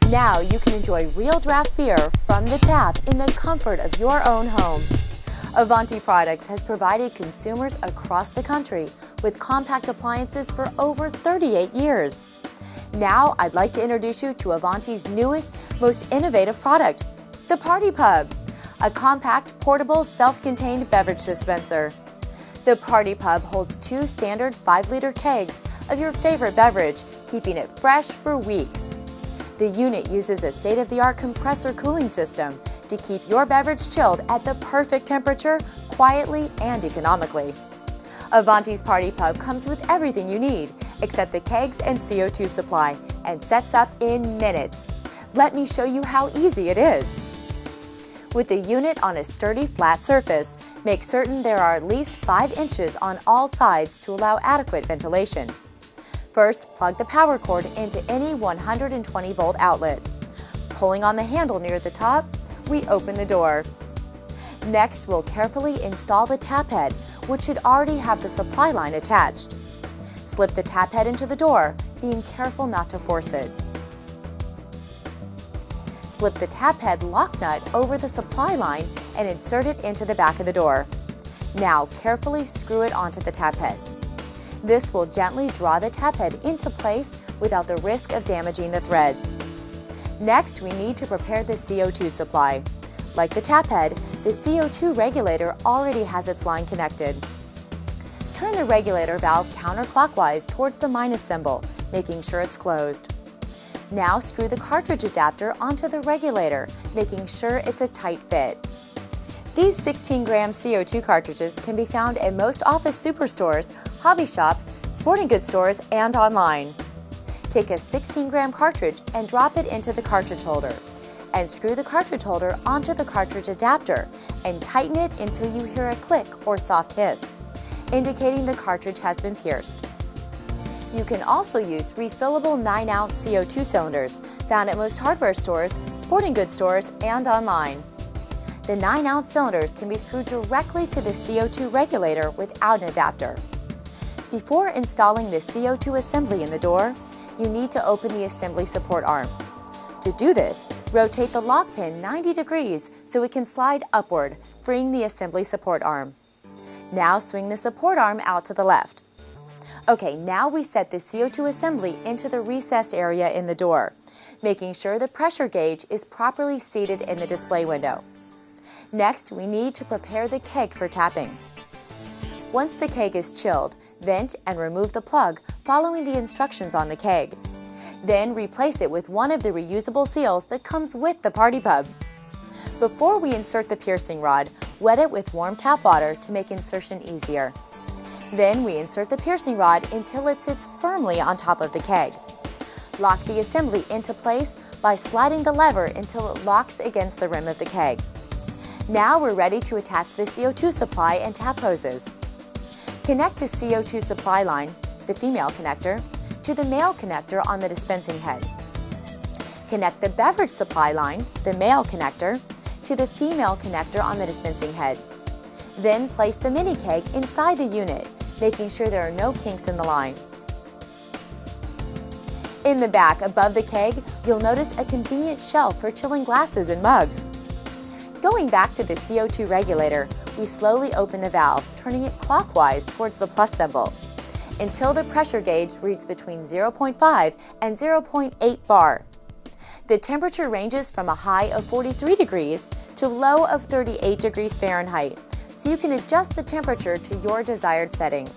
Now you can enjoy real draft beer from the tap in the comfort of your own home. Avanti Products has provided consumers across the country with compact appliances for over 38 years. Now I'd like to introduce you to Avanti's newest, most innovative product, the Party Pub, a compact, portable, self-contained beverage dispenser. The Party Pub holds 2 standard 5-liter kegs of your favorite beverage, keeping it fresh for weeks. The unit uses a state-of-the-art compressor cooling system to keep your beverage chilled at the perfect temperature, quietly and economically. Avanti's Party Pub comes with everything you need, except the kegs and CO2 supply, and sets up in minutes. Let me show you how easy it is. With the unit on a sturdy, flat surface, make certain there are at least 5 inches on all sides to allow adequate ventilation. First, plug the power cord into any 120-volt outlet. Pulling on the handle near the top, we open the door. Next, we'll carefully install the tap head, which should already have the supply line attached. Slip the tap head into the door, being careful not to force it. Slip the tap head lock nut over the supply line and insert it into the back of the door. Now carefully screw it onto the tap head. This will gently draw the tap head into place without the risk of damaging the threads. Next, we need to prepare the CO2 supply. Like the tap head, the CO2 regulator already has its line connected. Turn the regulator valve counterclockwise towards the minus symbol, making sure it's closed. Now screw the cartridge adapter onto the regulator, making sure it's a tight fit. These 16-gram CO2 cartridges can be found at most office superstores, hobby shops, sporting goods stores, and online. Take a 16-gram cartridge and drop it into the cartridge holder, and screw the cartridge holder onto the cartridge adapter and tighten it until you hear a click or soft hiss, indicating the cartridge has been pierced. You can also use refillable 9-ounce CO2 cylinders found at most hardware stores, sporting goods stores, and online. The 9-ounce cylinders can be screwed directly to the CO2 regulator without an adapter. Before installing the CO2 assembly in the door, you need to open the assembly support arm. To do this, rotate the lock pin 90 degrees so it can slide upward, freeing the assembly support arm. Now swing the support arm out to the left. Okay, now we set the CO2 assembly into the recessed area in the door, making sure the pressure gauge is properly seated in the display window. Next, we need to prepare the keg for tapping. Once the keg is chilled, vent and remove the plug following the instructions on the keg. Then replace it with one of the reusable seals that comes with the Party Pub. Before we insert the piercing rod, wet it with warm tap water to make insertion easier. Then we insert the piercing rod until it sits firmly on top of the keg. Lock the assembly into place by sliding the lever until it locks against the rim of the keg. Now we're ready to attach the CO2 supply and tap hoses. Connect the CO2 supply line, the female connector, to the male connector on the dispensing head. Connect the beverage supply line, the male connector, to the female connector on the dispensing head. Then place the mini keg inside the unit, making sure there are no kinks in the line. In the back, above the keg, you'll notice a convenient shelf for chilling glasses and mugs. Going back to the CO2 regulator, we slowly open the valve, turning it clockwise towards the plus symbol, until the pressure gauge reads between 0.5 and 0.8 bar. The temperature ranges from a high of 43 degrees to a low of 38 degrees Fahrenheit, so you can adjust the temperature to your desired setting.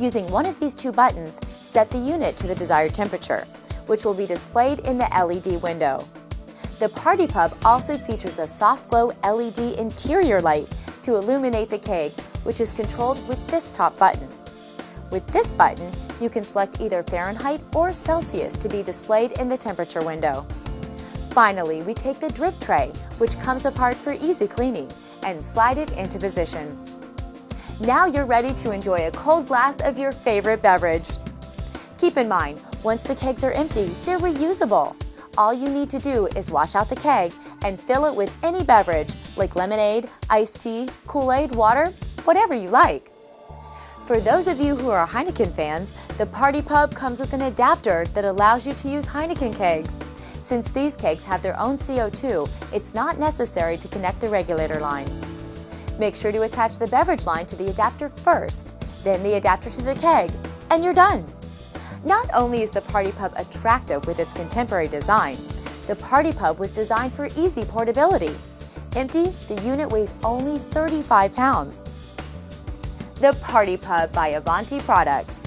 Using one of these 2 buttons, set the unit to the desired temperature, which will be displayed in the LED window. The Party Pub also features a soft glow LED interior light to illuminate the keg, which is controlled with this top button. With this button, you can select either Fahrenheit or Celsius to be displayed in the temperature window. Finally, we take the drip tray, which comes apart for easy cleaning, and slide it into position. Now you're ready to enjoy a cold glass of your favorite beverage. Keep in mind, once the kegs are empty, they're reusable. All you need to do is wash out the keg and fill it with any beverage like lemonade, iced tea, Kool-Aid, water, whatever you like. For those of you who are Heineken fans, the Party Pub comes with an adapter that allows you to use Heineken kegs. Since these kegs have their own CO2, it's not necessary to connect the regulator line. Make sure to attach the beverage line to the adapter first, then the adapter to the keg, and you're done. Not only is the Party Pub attractive with its contemporary design, the Party Pub was designed for easy portability. Empty, the unit weighs only 35 pounds. The Party Pub by Avanti Products.